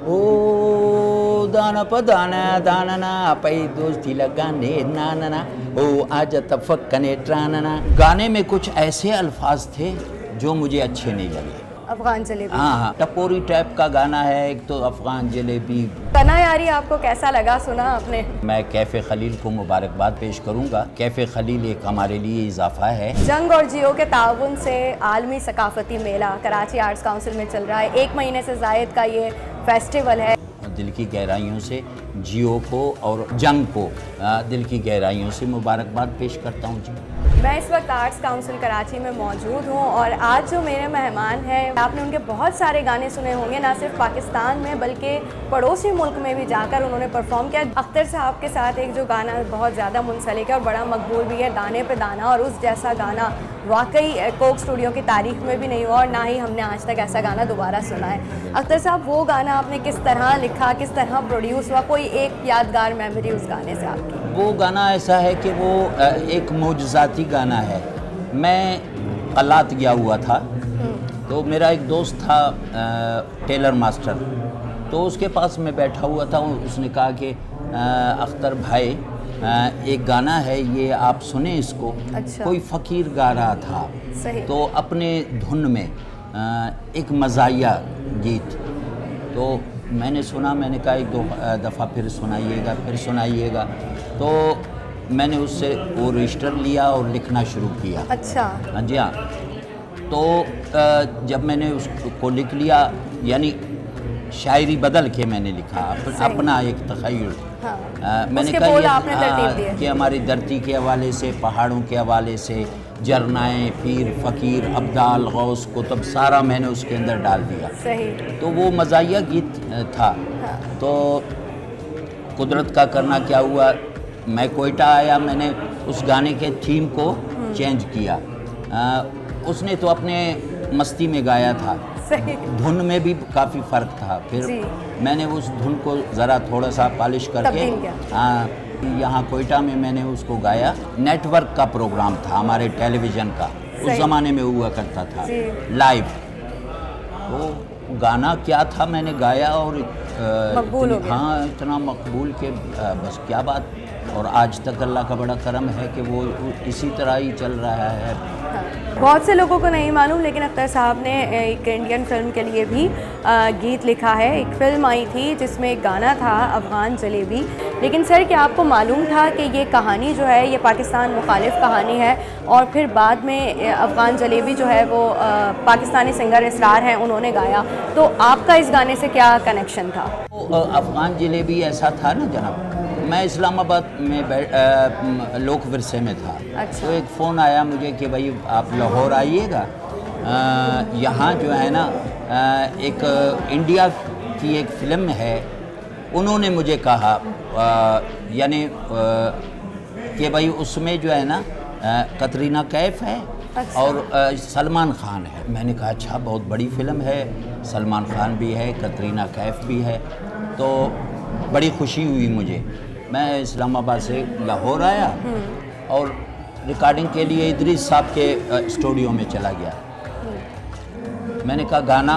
ओ दाना पदाना दाना पै दोस्ती लगाने नाना ओ आज तफक्कने ट्रानना। गाने में कुछ ऐसे अल्फाज थे जो मुझे अच्छे नहीं लगे। अफगान जलेबी, हाँ, टपोरी टाइप का गाना है एक तो अफगान जलेबी। तना यारी आपको कैसा लगा, सुना आपने? मैं कैफ़े खलील को मुबारकबाद पेश करूंगा। कैफ़े खलील एक हमारे लिए इजाफा है। जंग और जियो के ताउन से आलमी सकाफती मेला कराची आर्ट्स काउंसिल में चल रहा है। 1 महीने से ज़ायद का ये फेस्टिवल है। दिल की गहराइयों से जियो को और जंग को दिल की गहराइयों से मुबारकबाद पेश करता हूँ जी। मैं इस वक्त आर्ट्स काउंसिल कराची में मौजूद हूँ और आज जो मेरे मेहमान हैं, आपने उनके बहुत सारे गाने सुने होंगे, ना सिर्फ पाकिस्तान में बल्कि पड़ोसी मुल्क में भी जाकर उन्होंने परफॉर्म किया। अख्तर साहब के साथ एक जो गाना बहुत ज़्यादा मुंसलिक है और बड़ा मकबूल भी है, दाने पे दाना, और उस जैसा गाना वाकई कोक स्टूडियो की तारीख में भी नहीं हुआ और ना ही हमने आज तक ऐसा गाना दोबारा सुना है। अख्तर साहब, वो गाना आपने किस तरह लिखा, किस तरह प्रोड्यूस हुआ, कोई एक यादगार मेमोरी उस गाने से आपकी? वो गाना ऐसा है कि वो एक मौजज़ाती गाना है। मैं कलात गया हुआ था, तो मेरा एक दोस्त था टेलर मास्टर, तो उसके पास मैं बैठा हुआ था। उसने कहा कि अख्तर भाई एक गाना है, ये आप सुने इसको। अच्छा। कोई फ़कीर गा रहा था, सही। तो अपने धुन में एक मज़ाहिया गीत, तो मैंने सुना। मैंने कहा एक दो दफ़ा फिर सुनाइएगा। तो मैंने उससे वो रजिस्टर लिया और लिखना शुरू किया। अच्छा। हाँ जी, हाँ। तो जब मैंने उसको लिख लिया, यानी शायरी बदल के मैंने लिखा अपना एक तख़य्युल। हाँ। मैंने कहा आपने तरतीब दी कि हमारी धरती के हवाले से, पहाड़ों के हवाले से, जरनाएँ, पीर, फ़कीर, अब्दाल, गौस, कुतुब, सारा मैंने उसके अंदर डाल दिया। सही। तो वो मज़ाहिया गीत था। हाँ। तो कुदरत का करना क्या हुआ, मैं कोयटा आया, मैंने उस गाने के थीम को चेंज किया। उसने तो अपने मस्ती में गाया था, सही। धुन में भी काफ़ी फ़र्क था। फिर मैंने उस धुन को ज़रा थोड़ा सा पॉलिश करके यहाँ कोयटा में मैंने उसको गाया। नेटवर्क का प्रोग्राम था हमारे टेलीविज़न का, उस ज़माने में हुआ करता था लाइव। तो गाना क्या था, मैंने गाया और मकबूल हो गया। हाँ, इतना मकबूल के बस क्या बात। और आज तक अल्लाह का बड़ा करम है कि वो इसी तरह ही चल रहा है। बहुत से लोगों को नहीं मालूम, लेकिन अख्तर साहब ने एक इंडियन फिल्म के लिए भी गीत लिखा है। एक फ़िल्म आई थी जिसमें एक गाना था अफ़गान जलेबी। लेकिन सर, क्या आपको मालूम था कि ये कहानी जो है ये पाकिस्तान मुखालिफ कहानी है, और फिर बाद में अफ़गान जलेबी जो है वो पाकिस्तानी सिंगर इसरार हैं, उन्होंने गाया। तो आपका इस गाने से क्या कनेक्शन था? अफ़गान जलेबी ऐसा था ना जनाब, मैं इस्लामाबाद में लोक विरसे में था। अच्छा। तो एक फ़ोन आया मुझे कि भाई आप लाहौर आइएगा, यहाँ जो है ना एक इंडिया की एक फ़िल्म है। उन्होंने मुझे कहा यानी कि भाई उसमें जो है ना कतरीना कैफ है। अच्छा। और सलमान खान है। मैंने कहा अच्छा, बहुत बड़ी फ़िल्म है, सलमान खान भी है, कतरीना कैफ भी है। तो बड़ी खुशी हुई मुझे। मैं इस्लामाबाद से लाहौर आया और रिकॉर्डिंग के लिए इदरीस साहब के स्टूडियो में चला गया। मैंने कहा गाना,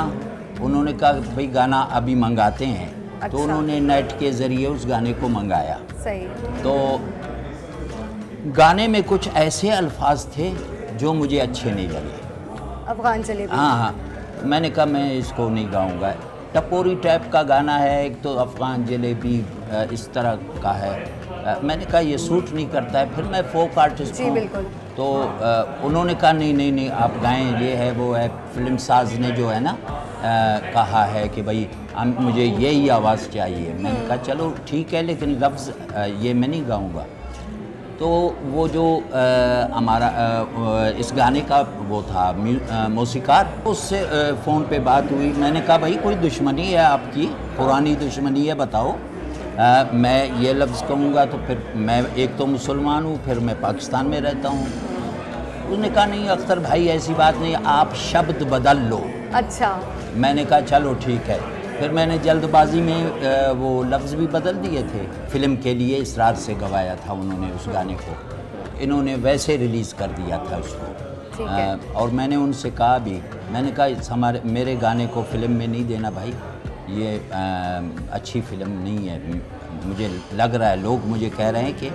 उन्होंने कहा भाई गाना अभी मंगाते हैं। अच्छा। तो उन्होंने नेट के ज़रिए उस गाने को मंगाया। सही। तो गाने में कुछ ऐसे अल्फाज थे जो मुझे अच्छे नहीं लगे। अफ़गान जलेबी। हाँ, मैंने कहा मैं इसको नहीं गाऊंगा। टपोरी टाइप का गाना है, एक तो अफ़गान जलेबी इस तरह का है। मैंने कहा ये सूट नहीं करता है। फिर मैं फ़ोक आर्टिस्ट हूँ। बिल्कुल। तो उन्होंने कहा नहीं आप गाएं, ये है वो है। फिल्म साज ने जो है ना कहा है कि भाई मुझे यही आवाज़ चाहिए। मैंने कहा चलो ठीक है, लेकिन लफ्ज़ ये मैं नहीं गाऊंगा। तो वो जो हमारा इस गाने का वो था मौसीकार, उससे फ़ोन पे बात हुई। मैंने कहा भाई कोई दुश्मनी है आपकी, पुरानी दुश्मनी है, बताओ। मैं ये लफ्ज़ कहूँगा तो फिर मैं एक तो मुसलमान हूँ, फिर मैं पाकिस्तान में रहता हूँ। उसने कहा नहीं अख्तर भाई ऐसी बात नहीं, आप शब्द बदल लो। अच्छा। मैंने कहा चलो ठीक है। फिर मैंने जल्दबाजी में वो लफ्ज़ भी बदल दिए थे। फ़िल्म के लिए इसरार से गवाया था उन्होंने उस गाने को, इन्होंने वैसे रिलीज़ कर दिया था उसको। और मैंने उनसे कहा भी, मैंने कहा मेरे गाने को फ़िल्म में नहीं देना भाई, ये अच्छी फिल्म नहीं है। मुझे लग रहा है, लोग मुझे कह रहे हैं कि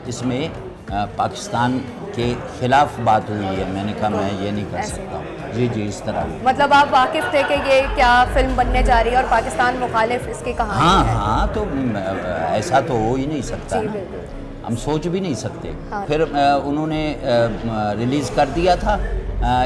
इसमें पाकिस्तान के ख़िलाफ़ बात हुई है। मैंने कहा मैं ये नहीं कर सकता हूँ। जी जी, इस तरह। मतलब आप वाकिफ़ थे कि ये क्या फ़िल्म बनने जा रही है और पाकिस्तान मुखालिफ इसकी कहानी है? हाँ, तो ऐसा तो हो ही नहीं सकता ना, हम सोच भी नहीं सकते। हाँ। फिर उन्होंने रिलीज़ कर दिया था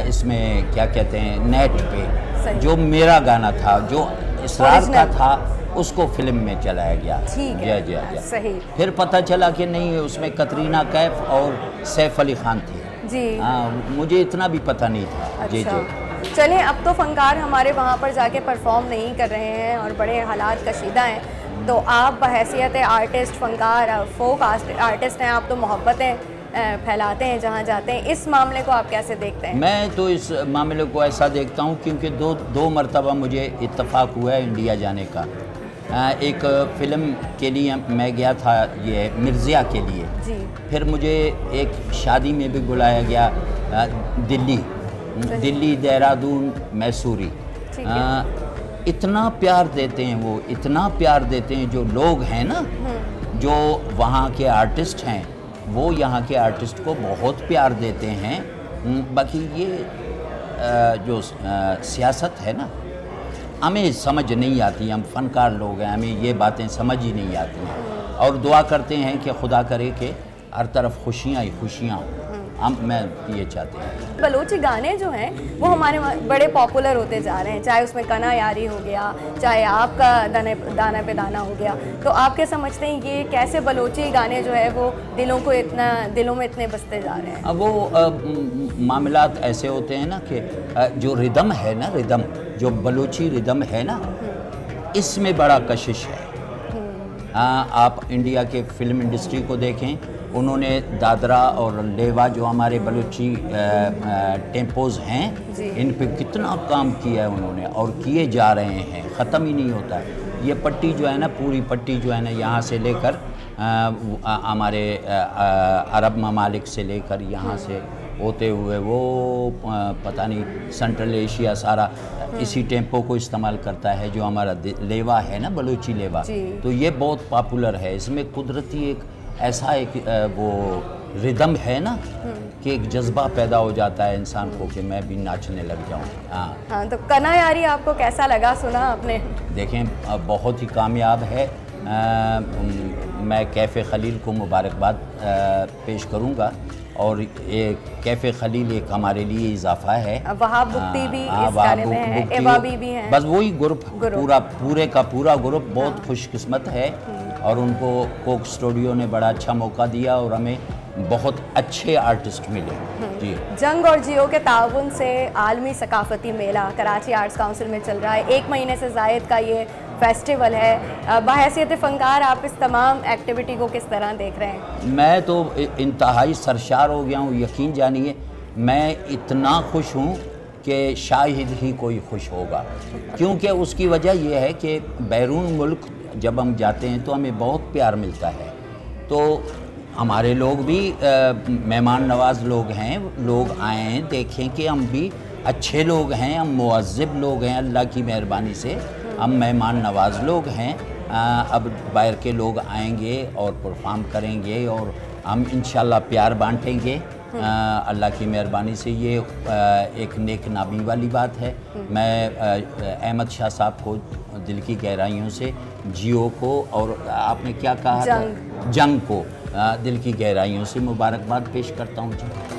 इसमें क्या कहते हैं, नेट पे, जो मेरा गाना था, जो इसरार का था, उसको फिल्म में चलाया गया। जी, सही। फिर पता चला कि नहीं, उसमें कतरीना कैफ और सैफ अली खान थे। जी हाँ, मुझे इतना भी पता नहीं था। अच्छा। जी जी। चलें, अब तो फनकार हमारे वहाँ पर जाके परफॉर्म नहीं कर रहे हैं और बड़े हालात कशीदा हैं, तो आप बहैसियत आर्टिस्ट, फनकार, फोक आर्टिस्ट हैं, आप तो मोहब्बतें फैलाते हैं जहाँ जाते हैं। इस मामले को आप कैसे देखते हैं? मैं तो इस मामले को ऐसा देखता हूँ क्योंकि दो मरतबा मुझे इत्तफाक हुआ है इंडिया जाने का। एक फ़िल्म के लिए मैं गया था, ये मिर्ज़िया के लिए जी। फिर मुझे एक शादी में भी बुलाया गया, दिल्ली, देहरादून, मैसूरी। इतना प्यार देते हैं वो, इतना प्यार देते हैं जो लोग हैं ना, जो वहाँ के आर्टिस्ट हैं, वो यहाँ के आर्टिस्ट को बहुत प्यार देते हैं। बाकी ये जो सियासत है ना, हमें समझ नहीं आती। हम फनकार लोग हैं, हमें ये बातें समझ ही नहीं आती हैं। और दुआ करते हैं कि खुदा करे कि हर तरफ खुशियाँ ही खुशियाँ, मैं ये चाहते हैं। बलोची गाने जो हैं वो हमारे बड़े पॉपुलर होते जा रहे हैं, चाहे उसमें कना यारी हो गया, चाहे आपका दाना पे दाना हो गया। तो आप क्या समझते हैं ये कैसे बलोची गाने जो है वो दिलों में इतने बसते जा रहे हैं? अब वो मामलात ऐसे होते हैं ना कि जो रिदम है ना, रिदम जो बलोची रिदम है ना, इसमें बड़ा कशिश है। आप इंडिया के फिल्म इंडस्ट्री को देखें, उन्होंने दादरा और लेवा जो हमारे बलूची टेम्पोज़ हैं, इन पे कितना काम किया है उन्होंने और किए जा रहे हैं, ख़त्म ही नहीं होता है। ये पट्टी जो है ना, पूरी पट्टी जो है ना, यहाँ से लेकर हमारे अरब ममालिक से लेकर यहाँ से होते हुए वो पता नहीं सेंट्रल एशिया सारा इसी टेम्पो को इस्तेमाल करता है। जो हमारा लेवा है ना, बलूची लेवा, तो ये बहुत पॉपुलर है। इसमें कुदरती एक ऐसा एक वो रिदम है ना कि एक जज्बा पैदा हो जाता है इंसान को कि मैं भी नाचने लग जाऊं। हाँ, तो कना यारी आपको कैसा लगा, सुना आपने? देखें, बहुत ही कामयाब है। मैं कैफ़े खलील को मुबारकबाद पेश करूंगा और ये कैफ़े खलील एक हमारे लिए इजाफा है। वहाब बुक्ती भी इस गाने में है, एवा भी हैं। बस वही ग्रुप पूरे का पूरा ग्रुप बहुत खुशकिस्मत है और उनको कोक स्टूडियो ने बड़ा अच्छा मौका दिया और हमें बहुत अच्छे आर्टिस्ट मिले। जी। जंग और जियो के ताउन से आलमी सकाफती मेला कराची आर्ट्स काउंसिल में चल रहा है। 1 महीने से ज़ायद का ये फेस्टिवल है। बहैसियत फ़नकार आप इस तमाम एक्टिविटी को किस तरह देख रहे हैं? मैं तो इंतहाई सरशार हो गया हूँ। यकीन जानिए, मैं इतना खुश हूँ कि शायद ही कोई खुश होगा, क्योंकि उसकी वजह यह है कि बैरून मुल्क जब हम जाते हैं तो हमें बहुत प्यार मिलता है। तो हमारे लोग भी मेहमान नवाज लोग हैं, लोग आए हैं, देखें कि हम भी अच्छे लोग हैं, हम मुअज़्ज़िब लोग हैं, अल्लाह की मेहरबानी से हम मेहमान नवाज लोग हैं। अब बाहर के लोग आएंगे और परफॉर्म करेंगे और हम इंशाल्लाह प्यार बांटेंगे अल्लाह की मेहरबानी से। ये एक नेक नाबी वाली बात है। मैं अहमद शाह साहब को दिल की गहराइयों से, जियो को और आपने क्या कहा था, जंग को दिल की गहराइयों से मुबारकबाद पेश करता हूँ जी।